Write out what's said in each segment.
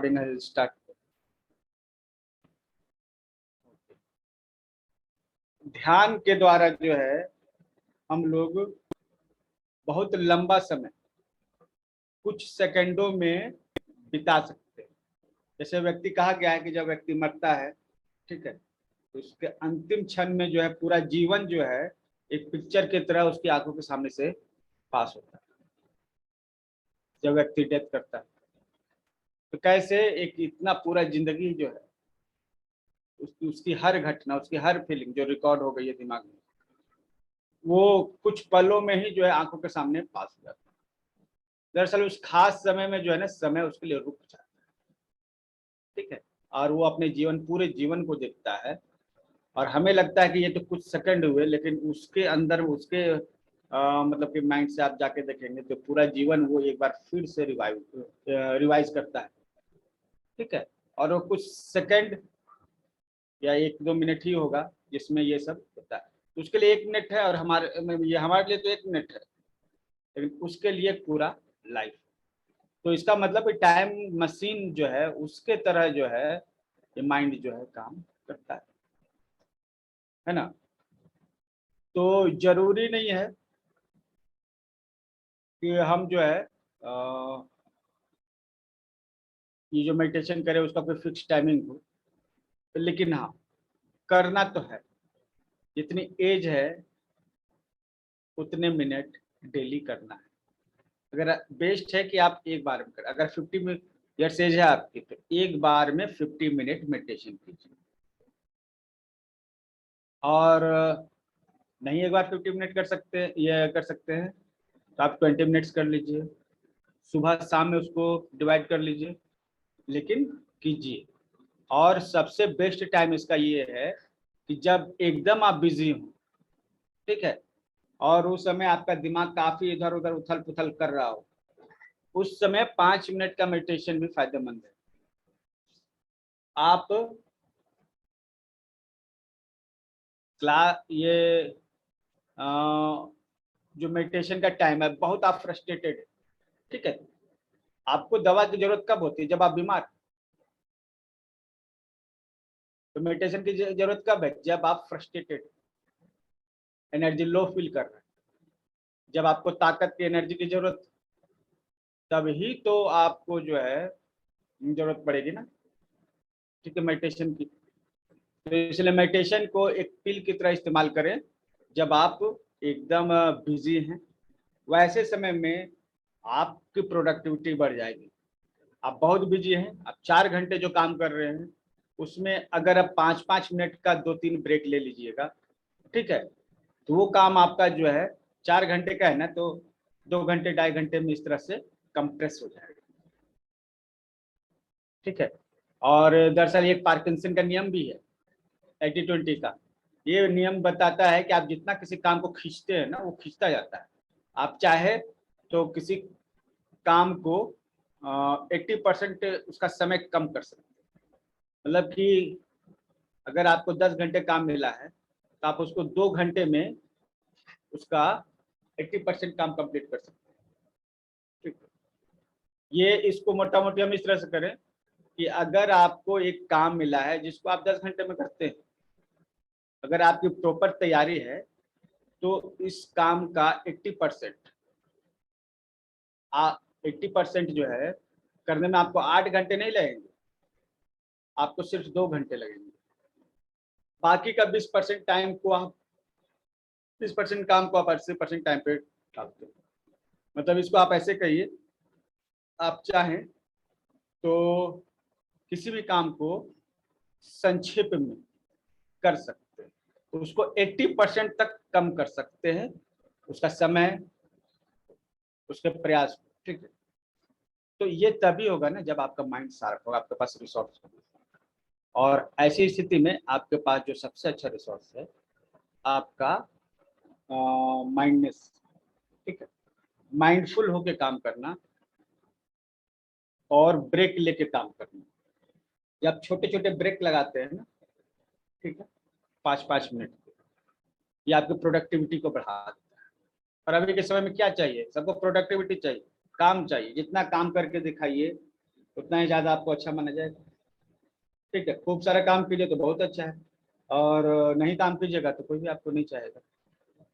Recording start. ध्यान के द्वारा जो है हम लोग बहुत लंबा समय कुछ सेकंडों में बिता सकते हैं। जैसे व्यक्ति कहा गया है कि जब व्यक्ति मरता है, ठीक है, तो उसके अंतिम क्षण में जो है पूरा जीवन जो है एक पिक्चर की तरह उसकी आंखों के सामने से पास होता है जब व्यक्ति डेथ करता है। तो कैसे एक इतना पूरा जिंदगी जो है उसकी हर घटना, उसकी हर फीलिंग जो रिकॉर्ड हो गई है दिमाग में, वो कुछ पलों में ही जो है आंखों के सामने पास हो जाता है। दरअसल उस खास समय में जो है ना, समय उसके लिए रुक जाता है, ठीक है, और वो अपने पूरे जीवन को देखता है और हमें लगता है कि ये तो कुछ सेकंड हुए, लेकिन उसके अंदर उसके मतलब कि माइंड से आप जाके देखेंगे तो पूरा जीवन वो एक बार फिर से रिवाइज करता है, ठीक है। और वो कुछ सेकंड या 1-2 मिनट ही होगा जिसमें ये सब होता है। तो उसके लिए 1 मिनट है और हमारे लिए तो 1 मिनट है, लेकिन उसके लिए पूरा लाइफ। तो इसका मतलब टाइम मशीन जो है उसके तरह जो है ये माइंड जो है काम करता है ना। तो जरूरी नहीं है कि हम जो है ये जो मेडिटेशन करें उसका कोई फिक्स टाइमिंग हो, लेकिन हाँ करना तो है। जितनी एज है उतने मिनट डेली करना है। अगर बेस्ट है कि आप एक बार में करें, अगर 50 ईयर्स एज है आपकी तो एक बार में 50 मिनट मेडिटेशन कीजिए। और नहीं एक बार 50 मिनट कर सकते हैं, ये कर सकते हैं तो आप 20 मिनट्स कर लीजिए, सुबह शाम में उसको डिवाइड कर लीजिए, लेकिन कीजिए। और सबसे बेस्ट टाइम इसका ये है कि जब एकदम आप बिजी हो, ठीक है, और उस समय आपका दिमाग काफी इधर उधर उथल पुथल कर रहा हो, उस समय 5 मिनट का मेडिटेशन भी फायदेमंद है। आप ये जो मेडिटेशन का टाइम है, बहुत आप फ्रस्ट्रेटेड है, ठीक है, आपको दवा की जरूरत कब होती है? जब आप बीमार। तो मेडिटेशन की जरूरत कब है? जब आप फ्रस्ट्रेटेड, एनर्जी लो फील कर रहे हैं, जब आपको ताकत की एनर्जी की जरूरत, तब ही तो आपको जो है जरूरत पड़ेगी ना, ठीक है, मेडिटेशन की। तो इसलिए मेडिटेशन को एक पिल की तरह इस्तेमाल करें। जब आप एकदम बिजी हैं, वैसे समय में आपकी प्रोडक्टिविटी बढ़ जाएगी। आप बहुत बिजी हैं, आप 4 घंटे जो काम कर रहे हैं उसमें अगर आप 5-5 मिनट का 2-3 ब्रेक ले लीजिएगा, ठीक है, तो वो काम आपका जो है 4 घंटे का है ना, तो 2 घंटे 2.5 घंटे में इस तरह से कंप्रेस हो जाएगा, ठीक है। और दरअसल एक पार्किंसन का नियम भी है 80-20 का। ये नियम बताता है कि आप जितना किसी काम को खींचते हैं ना, वो खींचता जाता है। आप चाहे तो किसी काम को 80% उसका समय कम कर सकते हैं। मतलब कि अगर आपको 10 घंटे काम मिला है तो आप उसको 2 घंटे में उसका 80% काम कंप्लीट कर सकते हैं, ठीक है। ये इसको मोटा मोटी हम इस तरह से करें कि अगर आपको एक काम मिला है जिसको आप 10 घंटे में करते हैं, अगर आपकी प्रॉपर तैयारी है तो इस काम का 80% 80% जो है करने में आपको 8 घंटे नहीं लगेंगे, आपको सिर्फ 2 घंटे लगेंगे। बाकी का 20% टाइम को आप 20% काम को आप 80% टाइम पे डालते हैं। मतलब इसको आप ऐसे कहिए, आप चाहें तो किसी भी काम को संक्षेप में कर सकते हैं, तो उसको 80% तक कम कर सकते हैं, उसका समय, उसके प्रयास, ठीक है। तो ये तभी होगा ना जब आपका माइंड शार्प होगा, आपके पास रिसोर्स होगा। और ऐसी स्थिति में आपके पास जो सबसे अच्छा रिसोर्स है आपका माइंडनेस, ठीक है, माइंडफुल होके काम करना और ब्रेक लेके काम करना। जब छोटे छोटे ब्रेक लगाते हैं ना, ठीक है, 5-5 मिनट के, ये आपकी प्रोडक्टिविटी को बढ़ा देता है। और अभी के समय में क्या चाहिए? सबको प्रोडक्टिविटी चाहिए, काम चाहिए। जितना काम करके दिखाइए उतना ही ज़्यादा आपको अच्छा माना जाएगा। ठीक है, खूब सारा काम कीजिए तो बहुत अच्छा है, और नहीं काम कीजिएगा तो कोई भी आपको नहीं चाहेगा।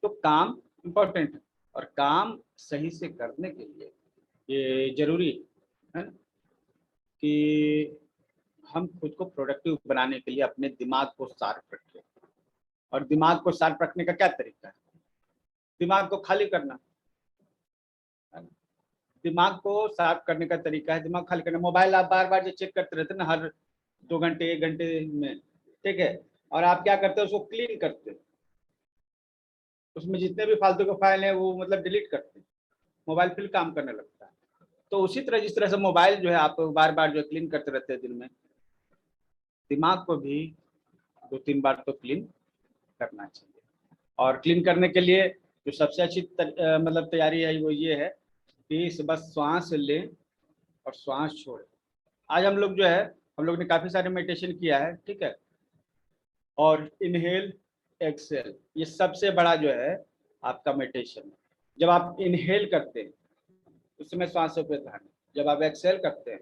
तो काम इम्पोर्टेंट है, और काम सही से करने के लिए ये जरूरी है ना, कि हम खुद को प्रोडक्टिव बनाने के लिए अपने दिमाग को शार्प रखें। और दिमाग को शार्प रखने का क्या तरीका है? दिमाग को खाली करना है ना? दिमाग को शार्प करने का तरीका है दिमाग खाली करना। मोबाइल आप बार बार जो चेक करते रहते हैं ना, हर 2 घंटे 1 घंटे में, ठीक है, और आप क्या करते हैं, उसको क्लीन करते हैं, उसमें जितने भी फालतू के फाइल हैं वो मतलब डिलीट करते हैं, मोबाइल फिर काम करने लगता है। तो उसी तरह जिस तरह से मोबाइल जो है आप बार बार जो क्लीन करते रहते हैं दिन में, दिमाग को भी 2-3 बार तो क्लीन करना चाहिए। और क्लीन करने के लिए जो सबसे अच्छी मतलब तैयारी है वो ये है कि बस श्वास लें और श्वास छोड़ें। आज हम लोग जो है, हम लोग ने काफ़ी सारे मेडिटेशन किया है, ठीक है, और इनहेल एक्सेल ये सबसे बड़ा जो है आपका मेडिटेशन है। जब आप इनहेल करते हैं उस समय सांसों पे ध्यान है, जब आप एक्सेल करते हैं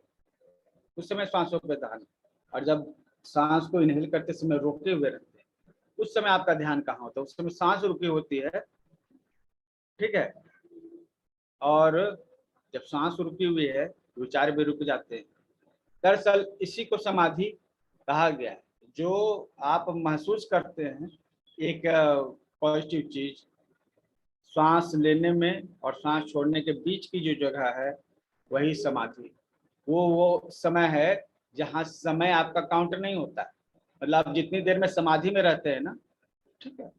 उस समय सांसों पे ध्यान है, और जब सांस को इनहेल करते समय रोके हुए रहते हैं उस समय आपका ध्यान कहाँ होता है? उस समय सांस रुकी होती है, ठीक है, और जब सांस रुकी हुई है विचार भी रुक जाते हैं। दरअसल इसी को समाधि कहा गया है। जो आप महसूस करते हैं एक पॉजिटिव चीज, सांस लेने में और सांस छोड़ने के बीच की जो जगह है वही समाधि। वो समय है जहाँ समय आपका काउंट नहीं होता है। मतलब आप जितनी देर में समाधि में रहते हैं ना, ठीक है,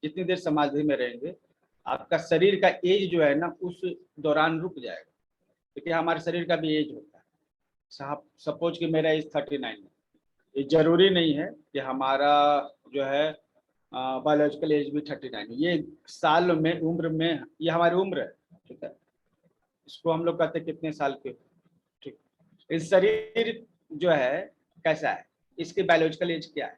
जितनी देर समाधि में रहेंगे आपका शरीर का एज जो है ना उस दौरान रुक जाएगा। क्योंकि हमारे शरीर का भी एज होता है। साहब सपोज कि मेरा एज 39 है, ये जरूरी नहीं है कि हमारा जो है बायोलॉजिकल एज भी 39 है। ये साल में उम्र में ये हमारी उम्र है, ठीक है, इसको हम लोग कहते हैं कितने साल के, ठीक। इस शरीर जो है कैसा है, इसकी बायोलॉजिकल एज क्या है?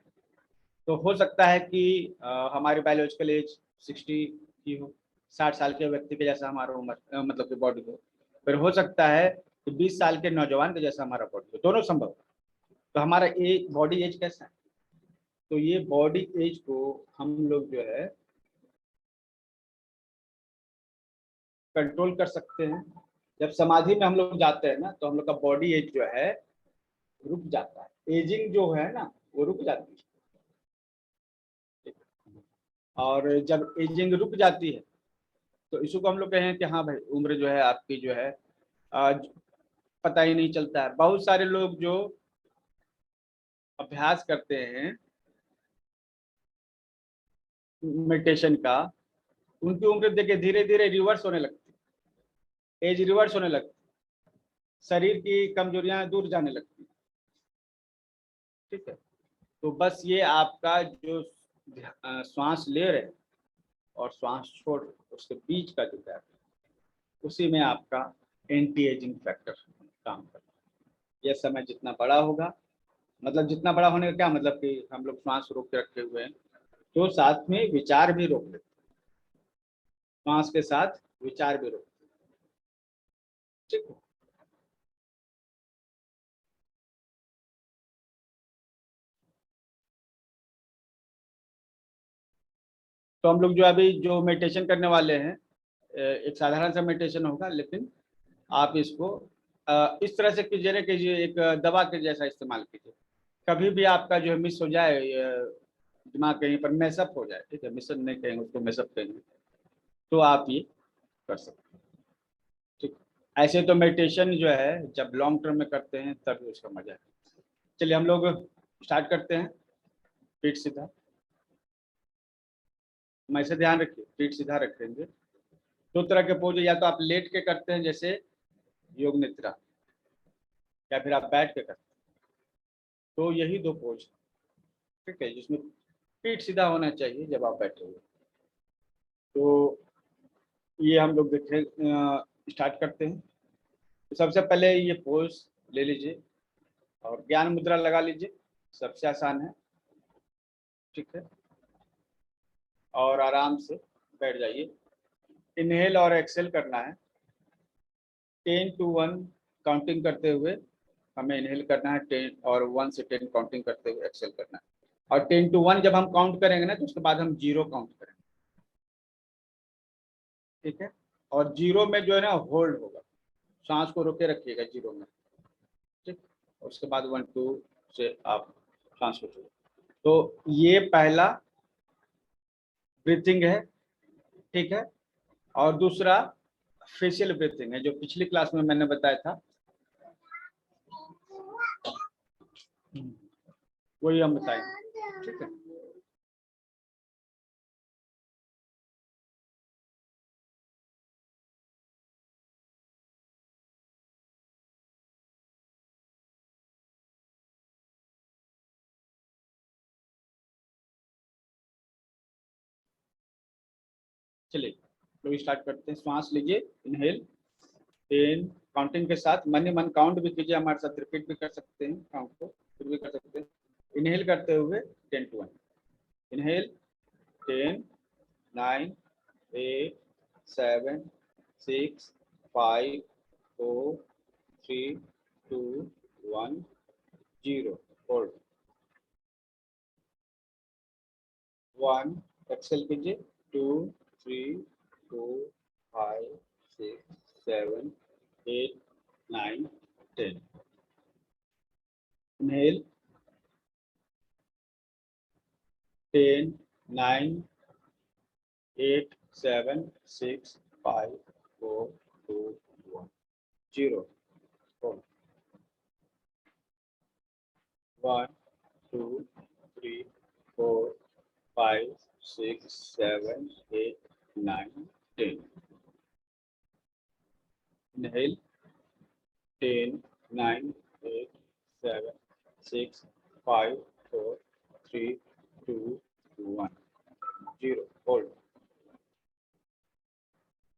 तो हो सकता है कि हमारी बायोलॉजिकल एज 60 की हो, 60 साल के व्यक्ति के जैसा हमारा उम्र मतलब कि बॉडी हो। फिर हो सकता है कि 20 साल के नौजवान के जैसा हमारा बॉडी हो, दोनों संभव है। तो हमारा एज बॉडी एज कैसा है? तो ये बॉडी एज को हम लोग जो है कंट्रोल कर सकते हैं। जब समाधि में हम लोग जाते हैं ना तो हम लोग का बॉडी एज जो है रुक जाता है, एजिंग जो है ना वो रुक जाती है। और जब एजिंग रुक जाती है तो इसी को हम लोग कहें कि हाँ भाई उम्र जो है आपकी जो है आज पता ही नहीं चलता है। बहुत सारे लोग जो अभ्यास करते हैं मेडिटेशन का, उनकी उम्र देखिए धीरे धीरे रिवर्स होने लगती है, एज रिवर्स होने लगती है, शरीर की कमजोरियां दूर जाने लगती है, ठीक है। तो बस ये आपका जो श्वास ले रहे और श्वास छोड़ रहे उसके बीच का जो गैप है उसी में आपका एंटी एजिंग फैक्टर काम करता है। यह समय जितना बड़ा होगा, मतलब जितना बड़ा होने का क्या मतलब कि हम लोग श्वास रोक के रखे हुए हैं तो साथ में विचार भी रोक लेते हैं, श्वास के साथ विचार भी रोक, ठीक है। तो हम लोग जो अभी जो मेडिटेशन करने वाले हैं एक साधारण सा मेडिटेशन होगा, लेकिन आप इसको इस तरह से कीजिए ना, कीजिए एक दवा के जैसा इस्तेमाल कीजिए। कभी भी आपका जो है मिस हो जाए, दिमाग कहीं पर मैसअप हो जाए, ठीक है, मिसन नहीं कहेंगे उसको, मैसअप कहेंगे, तो आप ये कर सकते हैं, ठीक। ऐसे तो मेडिटेशन जो है जब लॉन्ग टर्म में करते हैं तभी उसका मजा है। चलिए हम लोग स्टार्ट करते हैं। पीठ सीधा, मैं से ध्यान रखिए, पीठ सीधा रखेंगे। दो तरह के पोज, या तो आप लेट के करते हैं जैसे योग निद्रा, या फिर आप बैठ के करते हैं। तो यही दो पोज, ठीक है, जिसमें पीठ सीधा होना चाहिए जब आप बैठे हुए। तो ये हम लोग देखें स्टार्ट करते हैं। तो सबसे पहले ये पोज ले लीजिए और ज्ञान मुद्रा लगा लीजिए, सबसे आसान है, ठीक है, और आराम से बैठ जाइए। इनहेल और एक्सेल करना है 10 to 1 काउंटिंग करते हुए। हमें इनहेल करना है 10 और 1 से 10 काउंटिंग करते हुए एक्सेल करना है, और 10 to 1 जब हम काउंट करेंगे ना तो उसके बाद हम 0 काउंट करेंगे, ठीक है। और 0 में जो है ना होल्ड होगा, सांस को रोके रखिएगा 0 में, ठीक। उसके बाद 1 2 से आप सांस को छोड़ो। तो ये पहला ब्रीथिंग है, ठीक है। और दूसरा फेशियल ब्रीथिंग है, जो पिछली क्लास में मैंने बताया था, वही हम बताएंगे, ठीक है। चलिए लोग स्टार्ट करते हैं। श्वास लीजिए, इनहेल 10, काउंटिंग के साथ मन ही मन काउंट भी कीजिए, हमारे साथ रिपीट भी कर सकते हैं, काउंट को फिर भी कर सकते हैं। इनहेल करते हुए 10 to 1, इनहेल 10 9 8 7 6 5 4 3 2 1 0, होल्ड 1, एक्सेल कीजिए 2 3 4 5 6 7 8 9 10, inhale 10 9 8 7 6 5 4 2 1 0, hold 1 2 3 4 5 6 7 8 9 10, inhale 10 9 8 7 6 5 4 3 2 1 0, hold,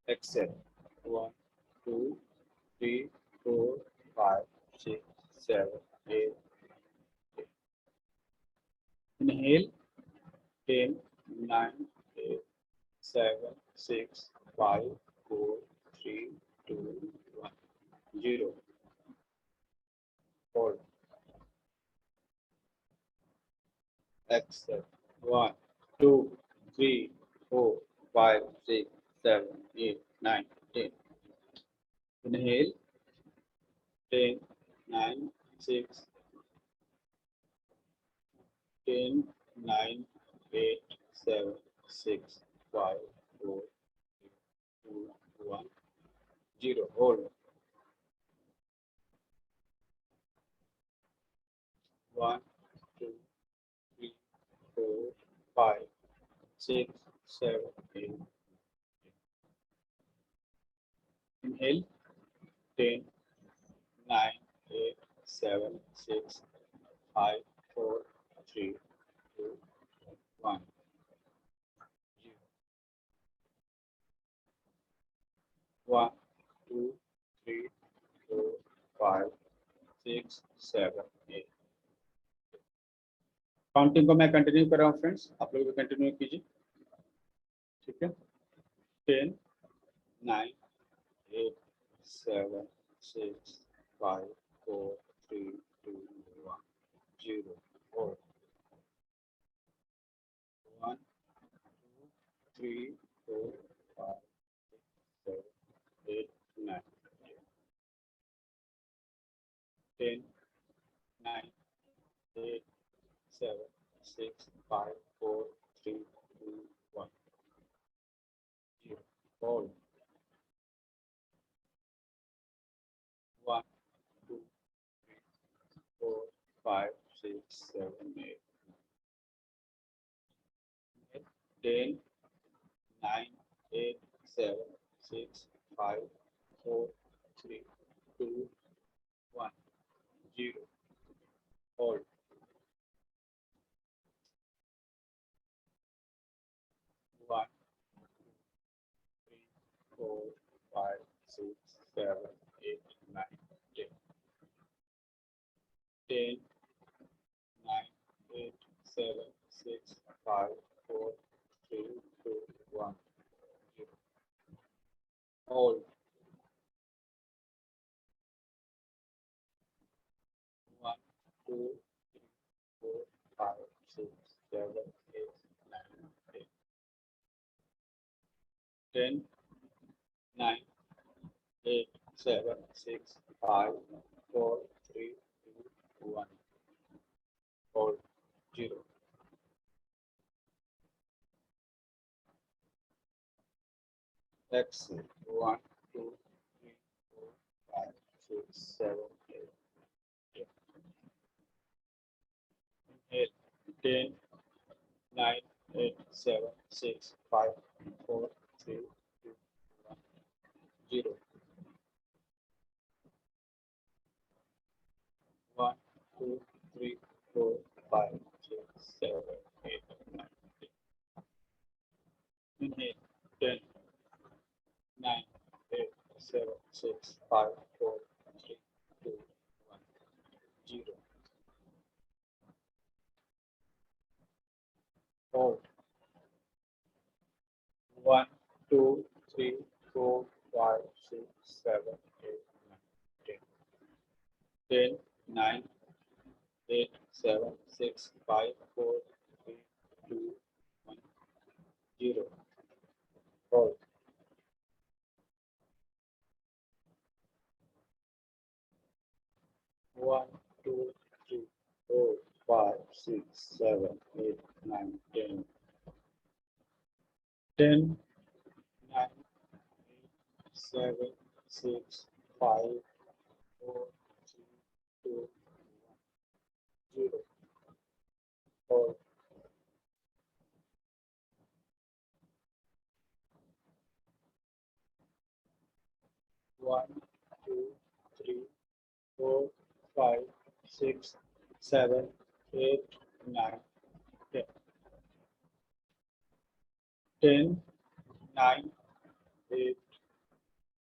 exhale 1 2 3 4 5 6 7 8, inhale 10 9 8 7 6 5 4 3 2 1 0, hold, exhale 1 2 3 4 5 6 7 8 9 10, inhale 10 9 6 10 9 8 7 6 5 4 2 1 0, hold 1 2 3 4 5 6 7 8, inhale 10 9 8 7 6 5 4 3 2 1 0, 1 2 3 4 5 6 7 8। Counting को मैं कंटिन्यू कर रहा हूँ फ्रेंड्स, आप लोग भी कंटिन्यू कीजिए, ठीक है। 10 9 8 7 6 5 4 3 2 1 0, 4 1 2 3 4 5 6 7 8 9 10 9 8 7 6 5 4 3 2 1 0, hold 1 2 3 4 5 6 7 8, 10 9 8 7 6 5 4 3 2 1 0, hold 1 3 4 5 6 7 8 9 10, 10 9 8 7 6 5 4 3 2 1 0, hold 2, 3, 4, 5, 6, 7, 8, 9, 10, 9, 8, 7, 6, 5, 4, 3, 2, 1. Hold 0. Exhale 1, 2, 3, 4, 5, 6, 7, 8. Inhale 10, 9, 8, 7, 6, 5, 4, 3, 2, 1, 0. 1, 2, 3, 4, 5, 6, 7, 8, 9, 10. Inhale 10, 9, 8, 7, 6, 5, 4, 3, 2, 1, 0. Hold 1, 2, 3, 4, 5, 6, 7, 8, 9, 10. 10, 9, 8, 7, 6, 5, 4, 3, 2, 1, 0. Hold 1, 2, 3, 4, 5, 6, 7, 8, 9, 10. 10, 9, 8, 7, 6, 5, 4, 3, 2, 1, 0. Hold 1, 2, 3, 4, 5, 6, 7, 8, 9, 10. 10, 9, 8,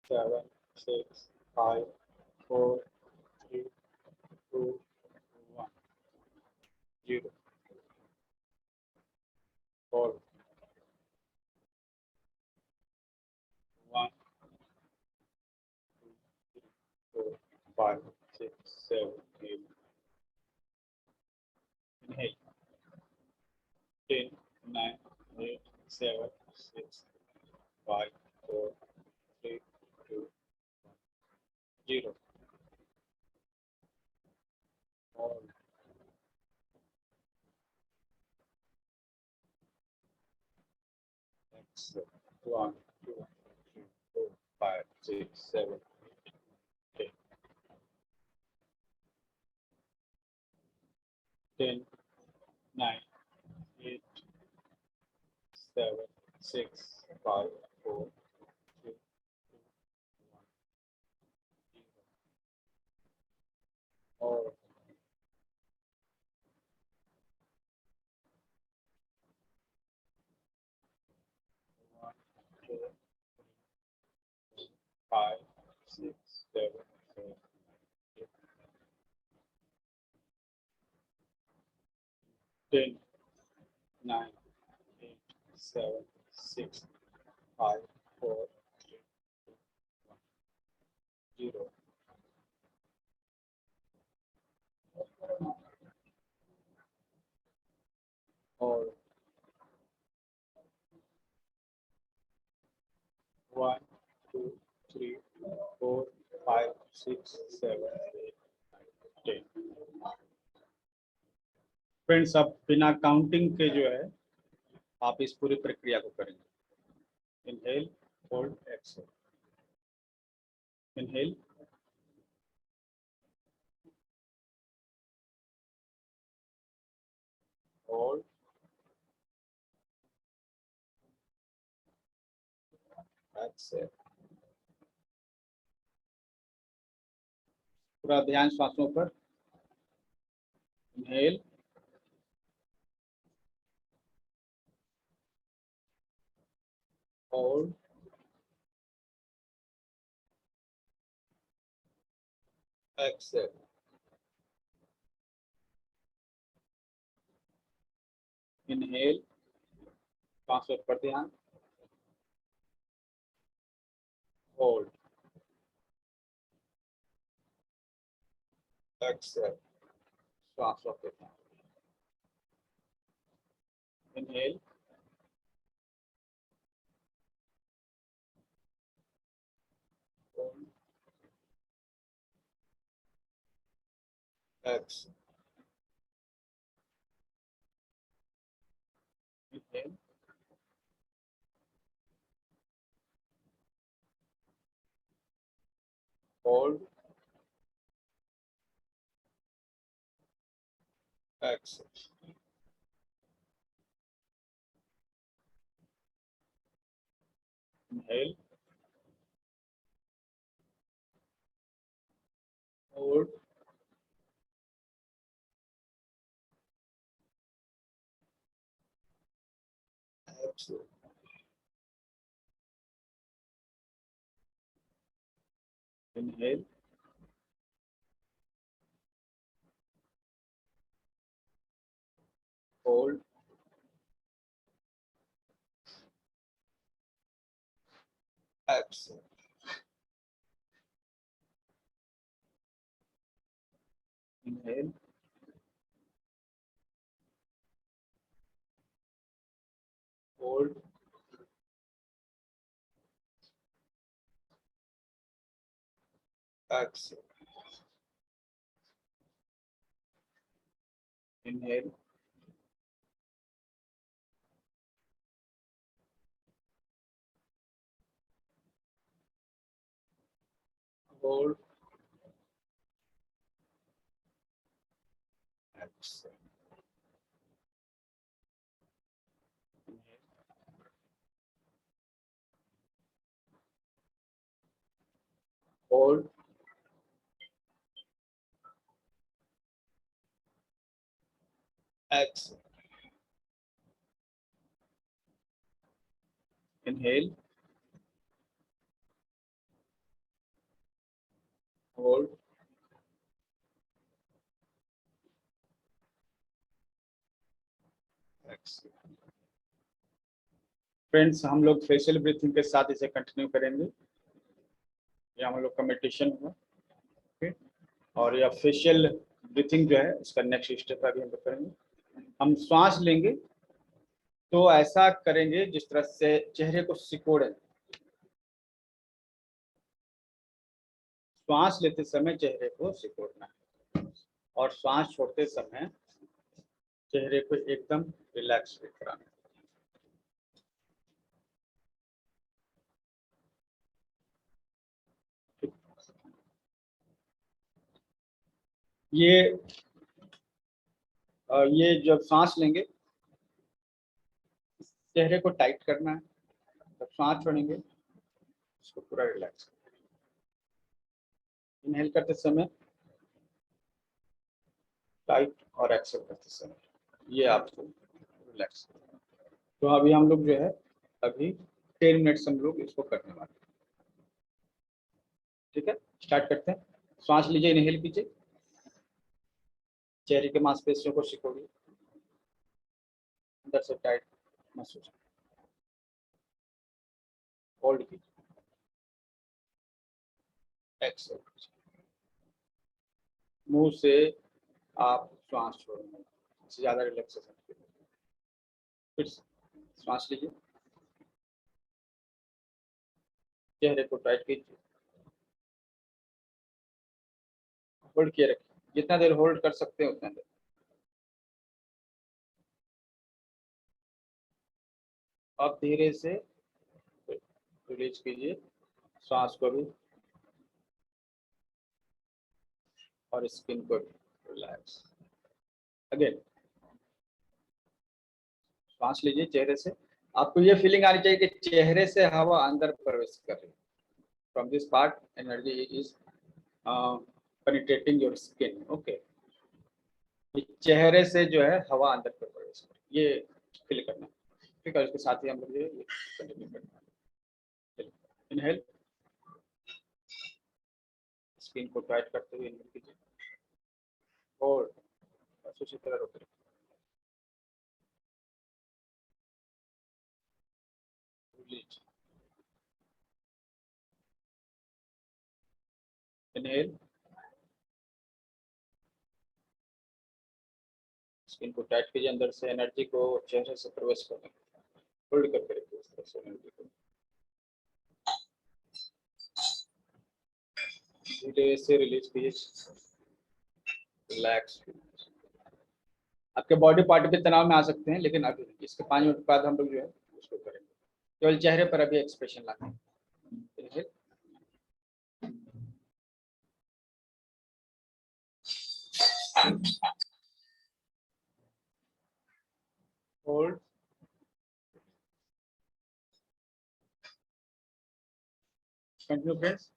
7, 6, 5, 4, 3, 2, 1, 0. Hold 1, 2, 3, 4, 5, 6, 7, 8. Inhale 10, 9, 8, 7, 6, 5, 4, 3, 2, 0. Hold 1, 2, 3, 4, 5, 6, 7, 8, 10, 9, 8, 7, 6, 5, 4, 3, 2, 1, 0. Hold 1, 2, 5, 6, 7, 8, 10, 9, 8, 7, 6, 5, 4, 3, 2, 1, 0. Hold 1, 2, 3, 4, 5, 6, 7, 8, 9, 10. Friends, अब बिना काउंटिंग के जो है आप इस पूरी प्रक्रिया को करेंगे. Inhale, hold, exhale. Inhale, hold, exhale. पूरा ध्यान श्वासों पर. Inhale, hold, exhale. इनहेल, श्वासों पर ध्यान. Hold, exhale. सांस रोक देते हैं। Inhale, hold, exhale, inhale, hold, exhale, inhale, hold, exhale, inhale, hold, exhale, inhale, hold, exhale, inhale, hold, exhale, hold, exhale, inhale, hold, exhale. Friends, हम लोग फेशियल ब्रीथिंग के साथ इसे कंटिन्यू करेंगे। ये हम लोग का मेडिटेशन हुआ, ओके। और यह फेशियल ब्रीथिंग जो है उसका नेक्स्ट स्टेप अभी हम लोग करेंगे। हम श्वास लेंगे तो ऐसा करेंगे जिस तरह से चेहरे को सिकोड़े। श्वास लेते समय चेहरे को सिकोड़ना है और श्वास छोड़ते समय चेहरे को एकदम रिलैक्स कराना है। ये जब सांस लेंगे चेहरे को टाइट करना है, जब सांस छोड़ेंगे इसको पूरा रिलैक्स। इनहेल करते समय टाइट और एक्सेल करते समय ये आपको रिलैक्स। तो अभी हम लोग जो है अभी 10 मिनट्स हम लोग इसको करने वाले हैं। ठीक है, स्टार्ट करते हैं। सांस लीजिए, इनहेल कीजिए, चेहरे के मांसपेशियों को सिकोड़िए, अंदर से टाइट महसूस, होल्ड कीजिए, एक्सेल, मुंह से आप श्वास छोड़ेंगे, इससे ज्यादा रिलैक्सेशन। फिर श्वास लीजिए, चेहरे को टाइट कीजिए, होल्ड किए रखिए, जितना देर होल्ड कर सकते हैं उतना देर। अब धीरे से रिलीज कीजिए श्वास को भी और स्किन को भी रिलैक्स। अगेन सांस लीजिए चेहरे से, आपको ये फीलिंग आनी चाहिए कि चेहरे से हवा अंदर प्रवेश कर रही है। From this part energy is penetrating your skin, okay. चेहरे से जो है हवा अंदर पर प्रवेश कर रही है, ये फील करना। ठीक है, इसके साथ ही हम लोग ये कंटिन्यू करना है। इनहेल, स्किन को टाइट करते हुए इनहेल कीजिए, और बस उसी तरह रोक रखिए। रिलीज, इनहेल, स्किन को टाइट कीजिए, अंदर से एनर्जी को चेहरे से प्रवेश करने, होल्ड करके रखिए इस तरह से एनर्जी को, धीरे से रिलीज कीजिए, रिलैक्स। आपके बॉडी पार्ट भी तनाव में आ सकते हैं, लेकिन अभी इसके 5 मिनट बाद हम लोग जो है उसको करेंगे, केवल चेहरे पर अभी एक्सप्रेशन लाते हैं। Hold, continue friends.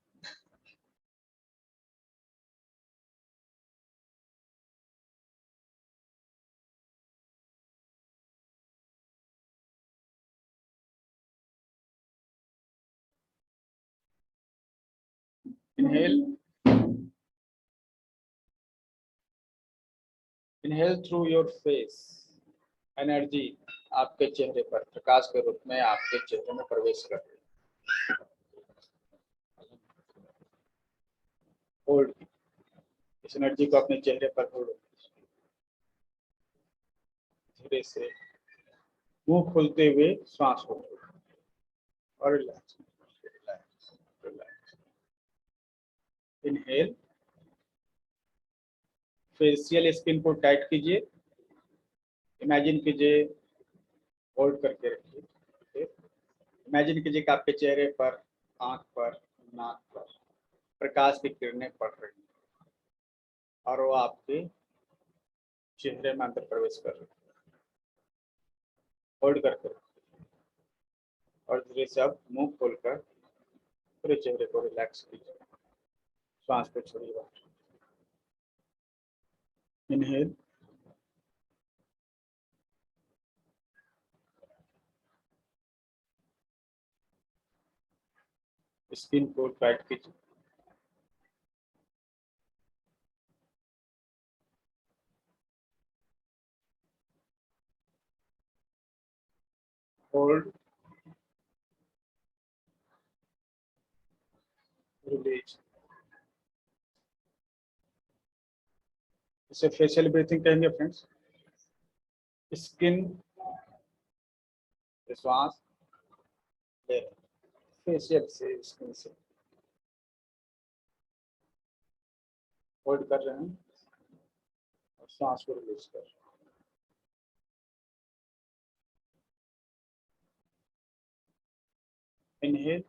Inhale, inhale through your face, energy आपके चेहरे पर प्रकाश के रूप में आपके चेहरे में प्रवेश कर रही है। होल्ड, इस एनर्जी को अपने चेहरे पर होल्ड, धीरे से मुंह खोलते हुए श्वास को और relax, relax, relax. Inhale, facial skin को टाइट कीजिए, इमेजिन कीजिए, होल्ड करके रखिए। इमेजिन कीजिए कि आपके चेहरे पर, आंख पर, नाक पर प्रकाश की किरणें पड़ रही हैं और वो आपके चेहरे में अंदर प्रवेश कर रही है। होल्ड करके रखिए और धीरे से अब मुंह खोलकर पूरे चेहरे को रिलैक्स कीजिए, श्वास को छोड़िए। इनहेल, स्किन को टाइट कीजिए, होल्ड, रिलीज। इसे फेशियल ब्रीथिंग कहेंगे फ्रेंड्स। स्किन से श्वास ले रहे हैं, फेशियल से, स्किन से होल्ड कर रहे हैं और श्वास को रिलीज कर रहे हैं। Inhale,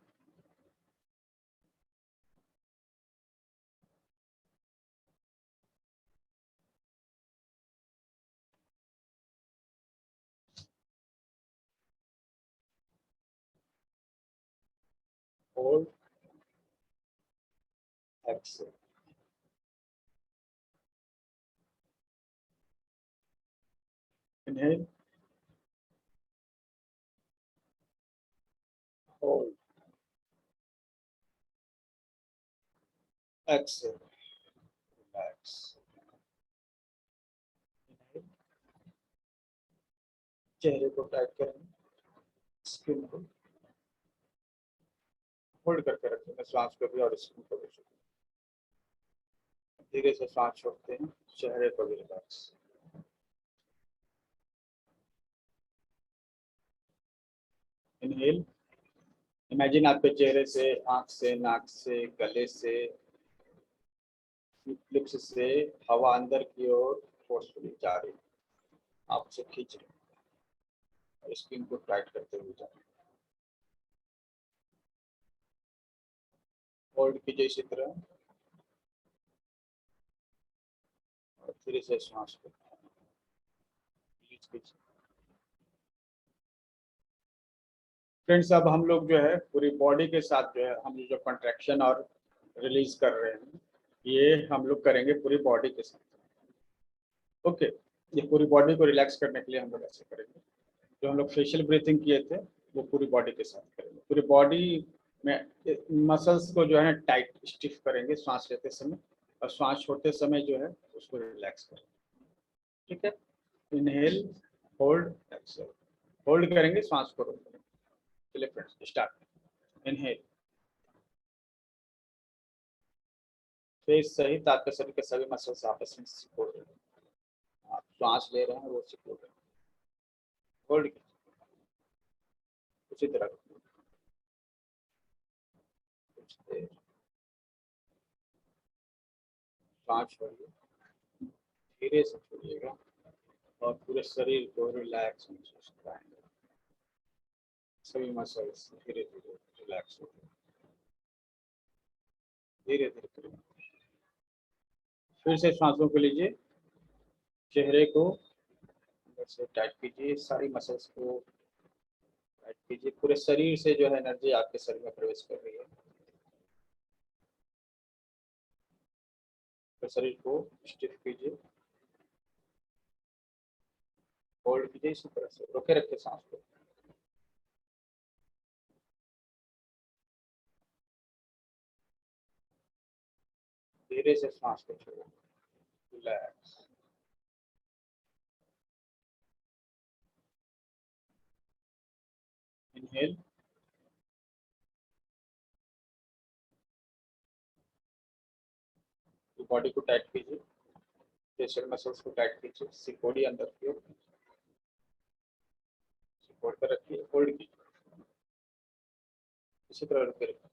hold, exhale. Inhale, hold, exhale, relax. चेहरे को टाइट करें, स्किन को होल्ड करके रखेंगे, श्वास को भी और स्किन को भी। धीरे से सांस छोड़ते हैं, चेहरे को भी रिलैक्स। इनहेल, इमेजिन आपके चेहरे से, आंख से, नाक से, गले से, लिप्स से हवा अंदर की ओर फोर्सफुली जा रही है, आप उसे खींच रहे हैं और स्किन को टाइट करते हुए जा रहे हैं। होल्ड कीजिए इसी तरह और धीरे से सांस को रिलीज कीजिए। फ्रेंड्स, अब हम लोग जो है पूरी बॉडी के साथ जो है हम जो कंट्रैक्शन और रिलीज कर रहे हैं, ये हम लोग करेंगे पूरी बॉडी के साथ। ओके, ये पूरी बॉडी को रिलैक्स करने के लिए हम लोग ऐसे करेंगे। जो हम लोग फेशियल ब्रीथिंग किए थे वो पूरी बॉडी के साथ करेंगे। पूरी बॉडी में मसल्स को जो है टाइट स्टिफ करेंगे सांस लेते समय, और श्वास छोड़ते समय जो है उसको रिलैक्स करेंगे। ठीक है, इनहेल, होल्ड, एक्सेल। होल्ड करेंगे, श्वास को रोक करेंगे। चलिए फ्रेंड्स, स्टार्ट। इनहेल, फेस सहित आपके शरीर के सभी मसल्स आपस में सपोर्ट, सांस ले रहे हैं वो सिक्योर है, होल्ड कीजिए। उसी तरह कुछ देर सांस छोड़िए, धीरे से छोड़िएगा और पूरे शरीर को रिलैक्स महसूस कराएंगे। सभी मसल्स धीरे धीरे रिलैक्स होते हैं, धीरे धीरे करें। फिर से सांसों को लीजिए, चेहरे को अंदर से टाइट कीजिए, सारी मसल्स को टाइट कीजिए, पूरे शरीर से जो है एनर्जी आपके शरीर में प्रवेश कर रही है। तो शरीर को स्टिफ कीजिए, होल्ड कीजिए, इसी तरह से रोके रखिए सांस को। धीरे से सांस को छोड़ो, रिलैक्स। इनहेल, बॉडी को टाइट कीजिए, फेशियल मसल्स को टाइट कीजिए, सिकोड़ी अंदर की ओर सिकोड़ कर रखिए, होल्ड कीजिए, इसी तरह रुके रखिए।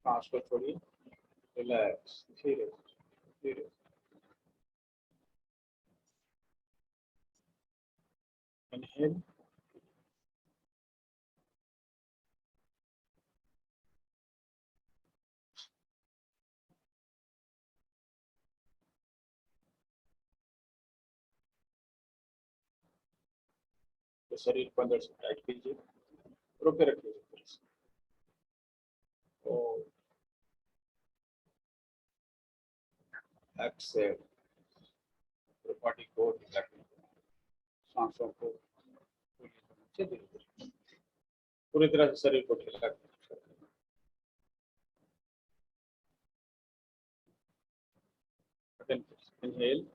सांस को छोड़िए, रिलैक्स, धीरे धीरे। इनहेल, तो शरीर को अंदर से टाइट कीजिए, रोके रखिए इस तरह से। और एक्सेल, बॉडी को रिलैक्स, सांसों को धीरे धीरे पूरी तरह से शरीर को ढीला कर। इनहेल,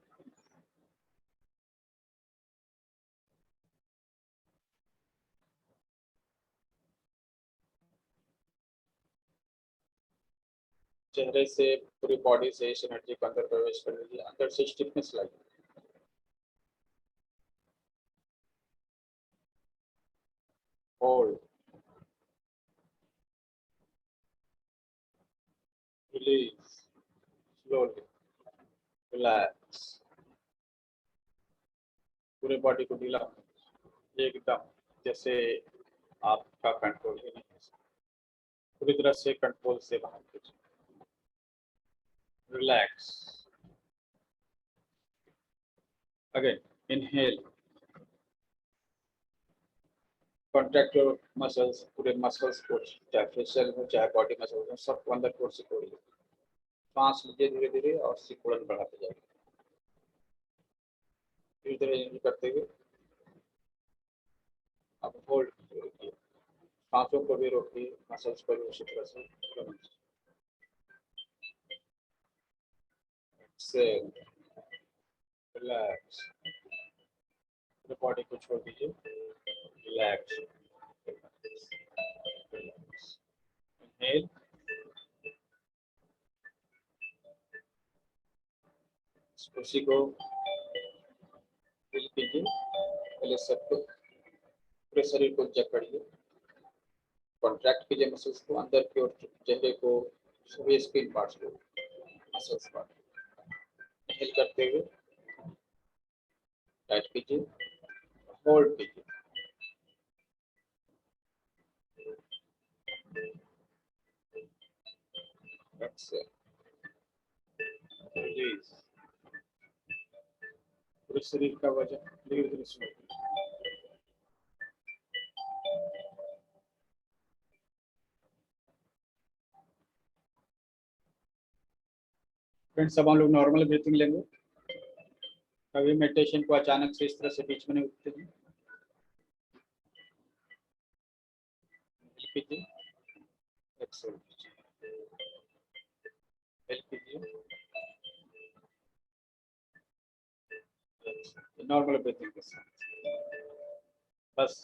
चेहरे से पूरी बॉडी से इस एनर्जी को अंदर प्रवेश कर दीजिए, अंदर से स्टिफनेस लाइए। Hold, release, slowly, relax. पूरे बॉडी को ढीला एकदम जैसे आपका कंट्रोल ही नहीं है, पूरी तरह से कंट्रोल से बाहर कीजिए, relax. Again inhale, contract your muscles, पूरे मसल्स को, चाहे फेशियल हो चाहे बॉडी मसल्स हो, सबको अंदर की ओर सिकोड़िए। सांस लीजिए धीरे धीरे और सिकुड़न बढ़ाते जाइए, धीरे धीरे करते हुए। अब होल्ड कीजिए, सांसों को भी रोकिए, मसल्स को भी उसी तरह से रिलैक्स। पूरे बॉडी को छोड़ दीजिए, रिलैक्स, इनहेल, उसी को फील कीजिए, पहले सबको पूरे शरीर को जकड़िए, कॉन्ट्रैक्ट कीजिए मसल्स को अंदर की ओर, चेहरे को, सभी स्किन पार्ट्स को मसल्स पार्ट इनहेल करते हुए टाइट कीजिए, होल्ड कीजिए, एक्सेल, रिलीज। पूरे शरीर का वजन धीरे धीरे शुरू कीजिए। फ्रेंड्स, अब हम लोग नॉर्मल ब्रीथिंग लेंगे। कभी मेडिटेशन को अचानक से इस तरह से बीच में नहीं उठते हैं। कीजिए, एक्सेल कीजिए, नॉर्मल ब्रीथिंग के साथ। बस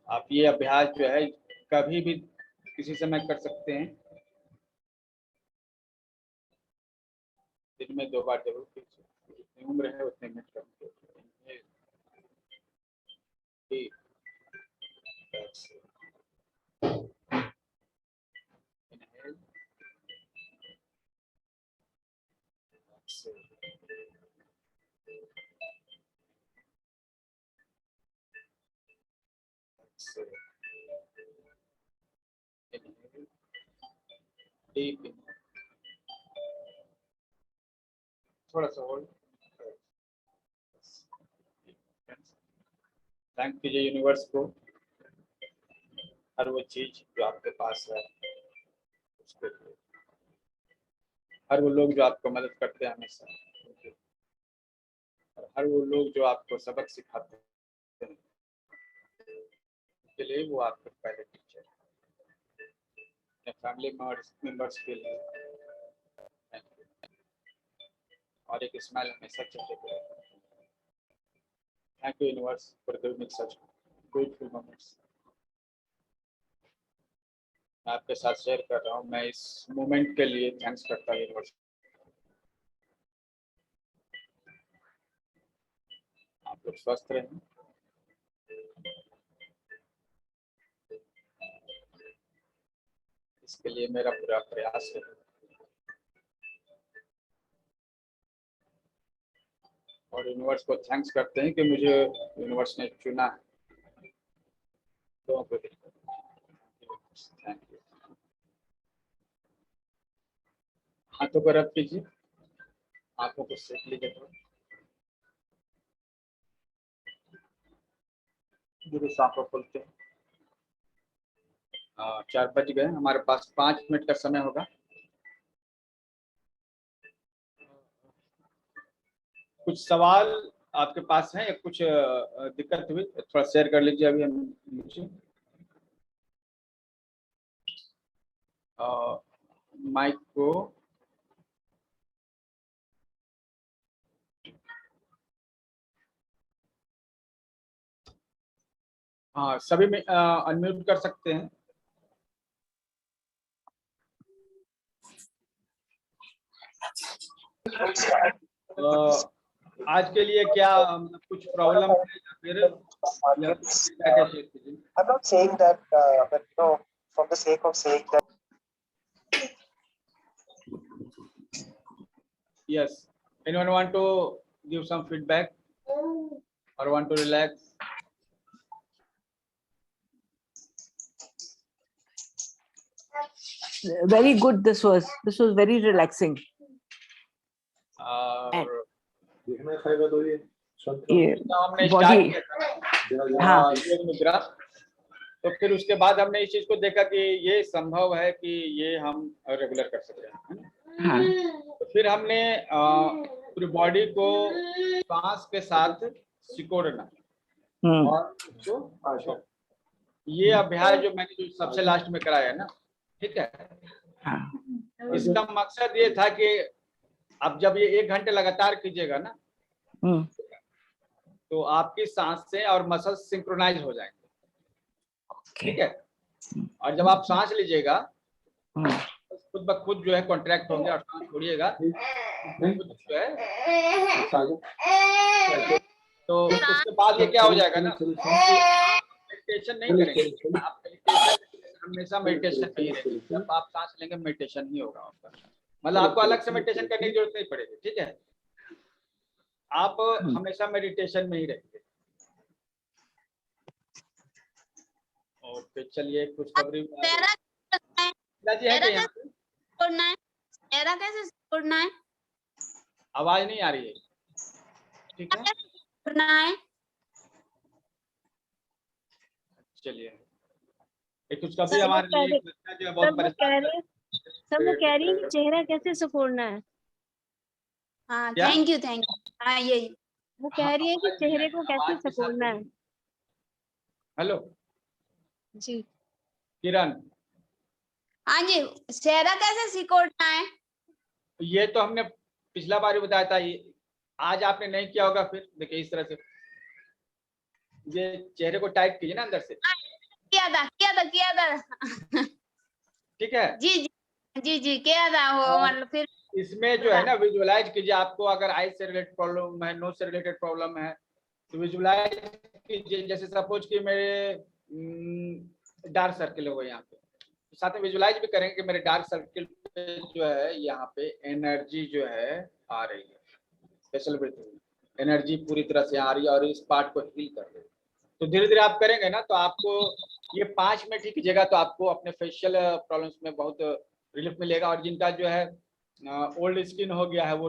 आप ये अभ्यास जो है कभी भी किसी समय कर सकते हैं। दिन में 2 बार जरूर कीजिए, जितनी उम्र है उतने मिनट कम कीजिए। थोड़ा सा होल्ड। थैंक कीजिए यूनिवर्स को, हर वो चीज जो आपके पास है उसके लिए, हर वो लोग जो आपको मदद करते हैं हमेशा, और हर वो लोग जो आपको सबक सिखाते हैं, उसके लिए वो आपके पहले टीचर है। फैमिली मेंबर्स के लिए और एक स्माइल हमेशा चेहरे पे रखें। Thank you universe for giving such beautiful moments. मैं आपके साथ शेयर कर रहा हूँ, मैं इस मोमेंट के लिए थैंक्स करता हूँ यूनिवर्स। आप लोग स्वस्थ रहें, इसके लिए मेरा पूरा प्रयास है। और यूनिवर्स को थैंक्स करते हैं कि मुझे यूनिवर्स ने चुना है। लोगों को थैंक यू। हाथों को रब कीजिए, आंखों को सेक लीजिए थोड़ा। धीरे से आंखों खोलते हैं। 4 बज गए, हमारे पास 5 मिनट का समय होगा। कुछ सवाल आपके पास हैं या कुछ दिक्कत हुई थोड़ा शेयर कर लीजिए अभी हम मुझे। माइक को हाँ सभी में अनम्यूट कर सकते हैं। आज के लिए क्या कुछ प्रॉब्लम है या फिर क्या कैसे कीजिए? I'm not saying that, but you know, for the sake of saying that. Yes. Anyone want to give some feedback or want to relax? Very good. This was very relaxing. हमने body. Start किया था योग मुद्रा, तो फिर उसके बाद हमने इस चीज को देखा कि ये संभव है कि ये हम रेगुलर कर सकते हैं। हाँ. तो फिर हमने पूरी बॉडी को सांस के साथ सिकोड़ना और उसको, ये अभ्यास जो मैंने जो सबसे लास्ट में कराया ना, ठीक है। हाँ. इसका मकसद ये था कि अब जब ये 1 घंटे लगातार कीजिएगा ना, तो आपकी सांसें और मसल सिंक्रोनाइज हो जाएंगे, ठीक है। और जब आप सांस लीजिएगा खुद ब खुद जो है कॉन्ट्रैक्ट होंगे और सांस छोड़िएगा खुद जो है। तो उसके बाद ये क्या हो जाएगा ना, मेडिटेशन नहीं करेंगे आप, मेडिटेशन हमेशा मेडिटेशन नहीं रहेगी। जब आप सांस लेंगे मेडिटेशन ही होगा आपका, मतलब आपको अलग से मेडिटेशन करने की जरूरत नहीं पड़ेगी, ठीक है। आप हमेशा मेडिटेशन में ही रहेंगे। ओके चलिए खुशखबरी कैसे है? आवाज नहीं आ रही है, ठीक है। चलिए एक खुशखबरी हमारे लिए जो बहुत परेशान है। सब वो कह रही है कि चेहरा कैसे सिकोड़ना है। हाँ थैंक यू हाँ यही वो कह रही है कि चेहरे को कैसे सिकोड़ना है। हेलो जी किरण, हाँ जी, चेहरा कैसे सिकोड़ना है? ये तो हमने पिछला बार ही बताया था, ये आज आपने नहीं किया होगा। फिर देखिए इस तरह से ये चेहरे को टाइट कीजिए ना अंदर से। किया था ठीक है जी जी जी जी किया था वो, मतलब फिर इसमें जो है ना विजुअलाइज कीजिए। आपको अगर आई से रिलेटेड प्रॉब्लम है, नोज से रिलेटेड प्रॉब्लम है, तो विजुअलाइज कीजिए। जैसे सपोज कि मेरे डार्क सर्किल हो गए यहाँ पे, तो साथ में विजुअलाइज भी करेंगे कि मेरे डार्क सर्किल पे जो है यहाँ पे एनर्जी जो है आ रही है, स्पेशल ब्रीथिंग एनर्जी पूरी तरह से आ रही है और इस पार्ट को हील कर रही है। तो धीरे धीरे आप करेंगे ना, तो आपको ये 5 मिनट ही कीजिएगा, तो आपको अपने फेशियल प्रॉब्लम्स में बहुत रिलीफ मिलेगा। और जिनका जो है ओल्ड स्किन हो गया है, वो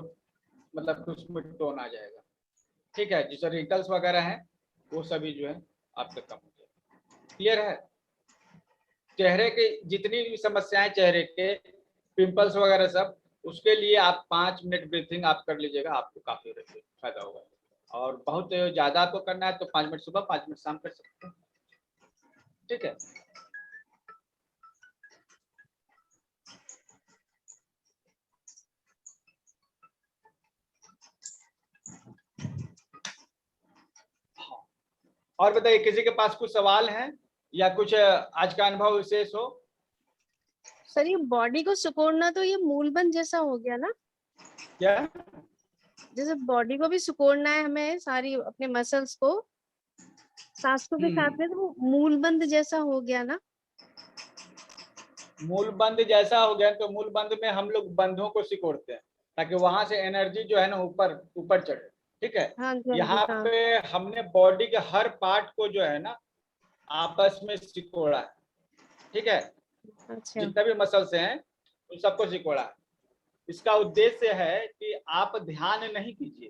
मतलब कुछ में टोन आ जाएगा। ठीक है, जिससे रिंकल्स वगैरह हैं वो सभी जो है आपके कम हो जाएगा। क्लियर है? चेहरे के जितनी भी समस्याएं, चेहरे के पिंपल्स वगैरह सब, उसके लिए आप 5 मिनट ब्रीथिंग आप कर लीजिएगा, आपको काफी फायदा होगा। और बहुत ज्यादा आपको करना है तो 5 मिनट सुबह 5 मिनट शाम कर सकते हैं। ठीक है। और बताइए, किसी के पास कुछ सवाल है या कुछ आज का अनुभव विशेष हो? सर ये बॉडी को सिकोड़ना तो ये मूलबंध जैसा हो गया ना? क्या? जैसे बॉडी को भी सिकोड़ना है हमें, सारी अपने मसल्स को सांसों के साथ में, तो वो मूलबंध जैसा हो गया ना? मूल बंद जैसा हो गया, तो मूल बंद में हम लोग बंधों को सिकोड़ते हैं ताकि वहां से एनर्जी जो है ना ऊपर ऊपर चढ़े। ठीक है। हाँ जी, हाँ जी, यहाँ हाँ। पे हमने बॉडी के हर पार्ट को जो है ना आपस में सिकोड़ा है। ठीक है। अच्छा, जितने भी मसल्स हैं उन सबको सिकोड़ा है। इसका उद्देश्य है कि आप ध्यान नहीं कीजिए।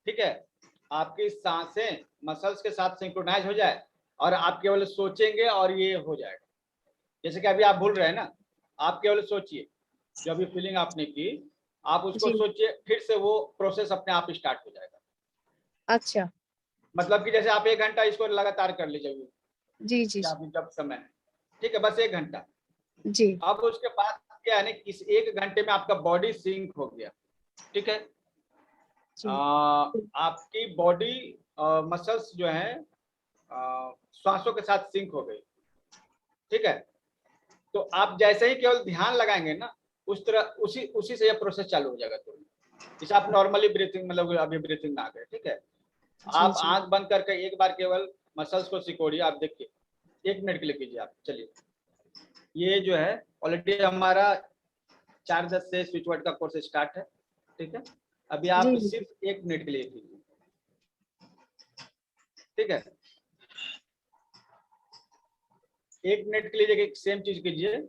ठीक है। आपकी सांसें मसल्स के साथ सिंक्रोनाइज हो जाए और आप केवल सोचेंगे और ये हो जाएगा। जैसे कि अभी आप भूल रहे हैं ना, आप केवल सोचिए, जो अभी फीलिंग आपने की आप उसको जी। सोचिए, फिर से वो प्रोसेस अपने आप स्टार्ट हो जाएगा। अच्छा। मतलब कि जैसे आप 1 घंटा इसको लगातार कर लीजिए, जी जी जब जब समय है। ठीक है, बस 1 घंटा। जी अब उसके बाद क्या है ना, इस 1 घंटे में आपका बॉडी सिंक हो गया। ठीक है। जी। आपकी बॉडी मसल्स जो है श्वासों के साथ सिंक हो गई। ठीक है। तो आप जैसे ही केवल ध्यान लगाएंगे ना, उस तरह उसी उसी से यह प्रोसेस चालू हो जाएगा। तो जैसे आप नॉर्मली ब्रीथिंग, मतलब अभी ब्रीथिंग में आ गए। ठीक है। आप जी आंख बंद करके एक बार केवल मसल्स को सिकोड़िए। आप देखिए 1 मिनट के लिए कीजिए आप। चलिए, ये जो है ऑलरेडी हमारा 4:10 से स्विच वर्ड का कोर्स स्टार्ट है। ठीक है। अभी आप जी सिर्फ 1 मिनट के लिए कीजिए। ठीक है। 1 मिनट के लिए देखिए सेम चीज कीजिए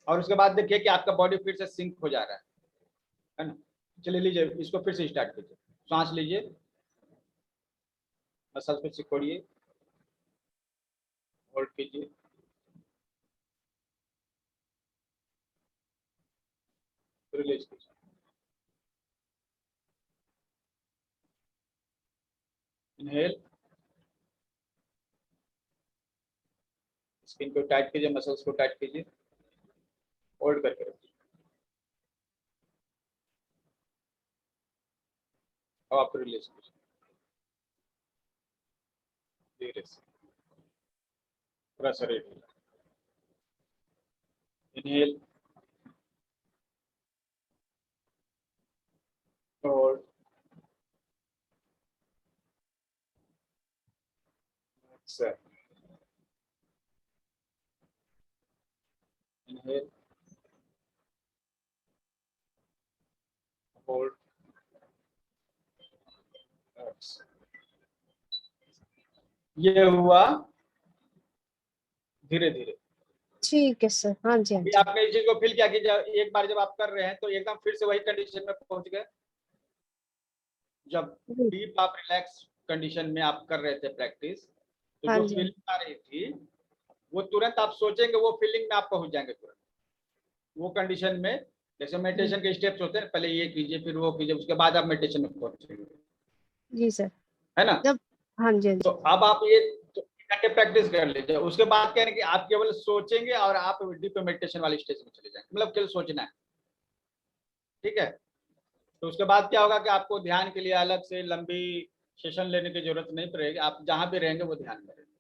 और उसके बाद देखिए कि आपका बॉडी फिर से सिंक हो जा रहा है ना। चलिए लीजिए, इसको फिर से स्टार्ट कीजिए। सांस लीजिए, मसल पे सिकोड़िए, होल्ड कीजिए, रिलीज कीजिए। इनहेल, स्किन को टाइट कीजिए, मसल्स को टाइट कीजिए, होल्ड करके रखिए। अब आप रिलीज कीजिए धीरे से, पूरा शरीर ढीला। Inhale, hold, exhale. Inhale, hold, exhale. ये हुआ धीरे धीरे। ठीक है सर। हाँ जी, हाँ अभी जी। आपने इस चीज को फील किया कि जब एक बार जब आप कर रहे हैं तो एकदम फिर से वही कंडीशन में पहुंच गए। जब जी। डीप आप रिलैक्स कंडीशन में आप कर रहे थे प्रैक्टिस, तो हाँ जो जी, फीलिंग आ रही थी वो तुरंत आप सोचेंगे, वो फीलिंग में आप पहुंच जाएंगे तुरंत वो कंडीशन में। जैसे मेडिटेशन के स्टेप्स होते हैं, पहले ये कीजिए फिर वो कीजिए, उसके बाद आप मेडिटेशन में पहुंचेंगे। जी सर। है ना। जब हाँ जी, हाँ तो जी। अब आप ये 1 घंटे प्रैक्टिस कर लीजिए। उसके बाद क्या है कि आप केवल सोचेंगे और आप डीप मेडिटेशन वाले स्टेज में चले जाएंगे। मतलब केवल सोचना है। ठीक है। तो उसके बाद क्या होगा कि आपको ध्यान के लिए अलग से लंबी सेशन लेने की जरूरत नहीं पड़ेगी। आप जहां भी रहेंगे वो ध्यान करेंगे।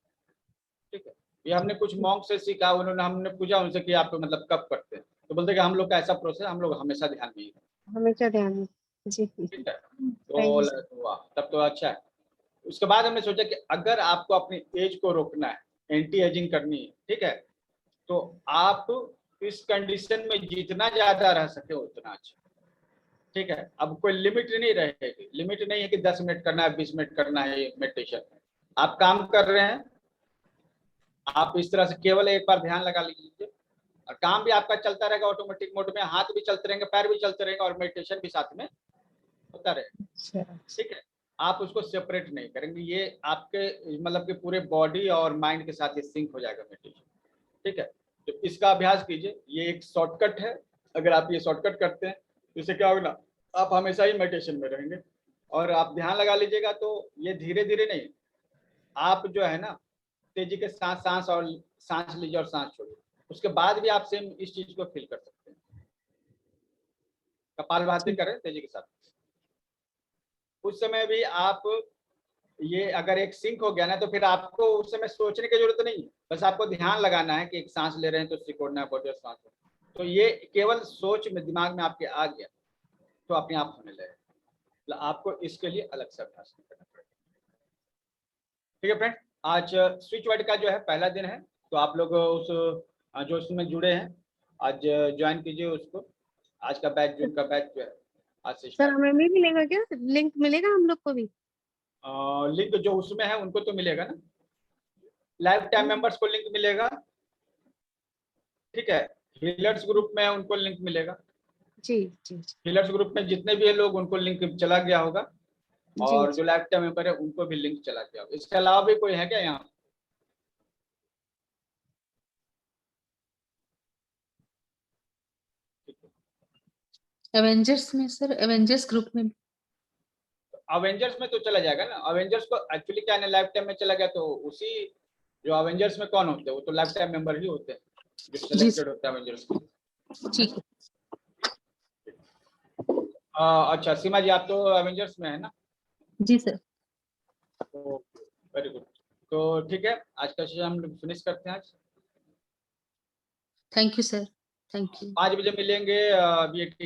ठीक है। ये हमने कुछ मॉन्क से सीखा, उन्होंने हमने पूछा उनसे कि आप मतलब कब करते हैं, तो बोलते कि हम लोग का ऐसा प्रोसेस, हम लोग हमेशा ध्यान में ही हैं। हमेशा ध्यान में। जी ठीक है, Thank तो you, sir. हुआ तब तो अच्छा है। उसके बाद हमने सोचा कि अगर आपको अपनी एज को रोकना है, एंटी एजिंग करनी है, ठीक है, तो आप इस कंडीशन में जितना ज्यादा रह सके उतना अच्छा। ठीक है, अब कोई लिमिट नहीं रहेगी, लिमिट नहीं है कि 10 मिनट करना है, 20 मिनट करना है मेडिटेशन। आप काम कर रहे हैं, आप इस तरह से केवल एक बार ध्यान लगा लीजिए, और काम भी आपका चलता रहेगा ऑटोमेटिक मोड में, हाथ भी चलते रहेंगे, पैर भी चलते रहेंगे, और मेडिटेशन भी साथ में होता रहेगा। अच्छा, ठीक है, आप उसको सेपरेट नहीं करेंगे, ये आपके मतलब कि पूरे बॉडी और माइंड के साथ ये सिंक हो जाएगा मेडिटेशन। ठीक है, तो इसका अभ्यास कीजिए, ये एक शॉर्टकट है। अगर आप ये शॉर्टकट करते हैं तो इससे क्या होगा ना, आप हमेशा ही मेडिटेशन में रहेंगे। और आप ध्यान लगा लीजिएगा तो ये धीरे धीरे नहीं, आप जो है ना तेजी के साथ सांस और सांस लीजिए और सांस छोड़िए, उसके बाद भी आप सेम इस चीज को फील कर सकते हैं। कपालभाति करें तेजी के साथ, उस समय भी आप ये अगर एक सिंक हो गया ना, तो फिर आपको उस समय सोचने की जरूरत नहीं है, बस आपको ध्यान लगाना है कि एक सांस ले रहे हैं तो सिकोड़ना है बॉडी और सांस, तो ये केवल सोच में दिमाग में आपके आ गया तो अपने आप होने लगेगा। मतलब आपको इसके लिए अलग से अभ्यास नहीं करना पड़ेगा। ठीक है फ्रेंड, आज स्विच वर्ड का जो है पहला दिन है, तो आप लोग उस जो उसमें जुड़े हैं आज ज्वाइन कीजिए उसको। आज का बैच, जून का बैच जो है आज से सर स्टार्ट। हमें भी मिलेगा क्या, लिंक मिलेगा हम लोग को भी? लिंक जो उसमें है उनको तो मिलेगा ना, लाइफ टाइम मेंबर्स को लिंक मिलेगा। ठीक है, हीलर्स ग्रुप में उनको लिंक मिलेगा, जी जी जी हीलर्स ग्रुप में जितने भी लोग उनको लिंक चला गया होगा, जी और जो लाइफ टाइम मेंबर है उनको भी लिंक चला गया होगा। इसके अलावा भी कोई है क्या यहाँ? एवेंजर्स में सर, एवेंजर्स ग्रुप में। अवेंजर्स में तो चला जाएगा ना, अवेंजर्स को एक्चुअली क्या है, लाइफ टाइम में चला गया तो उसी जो अवेंजर्स में कौन होते हैं, वो तो लाइफ टाइम मेंबर ही होते हैं जो जी सिलेक्टेड होते हैं अवेंजर्स के। ठीक है। अच्छा सीमा जी, आप तो अवेंजर्स में है ना? जी सर। वेरी गुड, तो ठीक है, आज का सेशन हम लोग फिनिश करते हैं आज। Thank you sir, thank you. 5 बजे मिलेंगे, अभी एक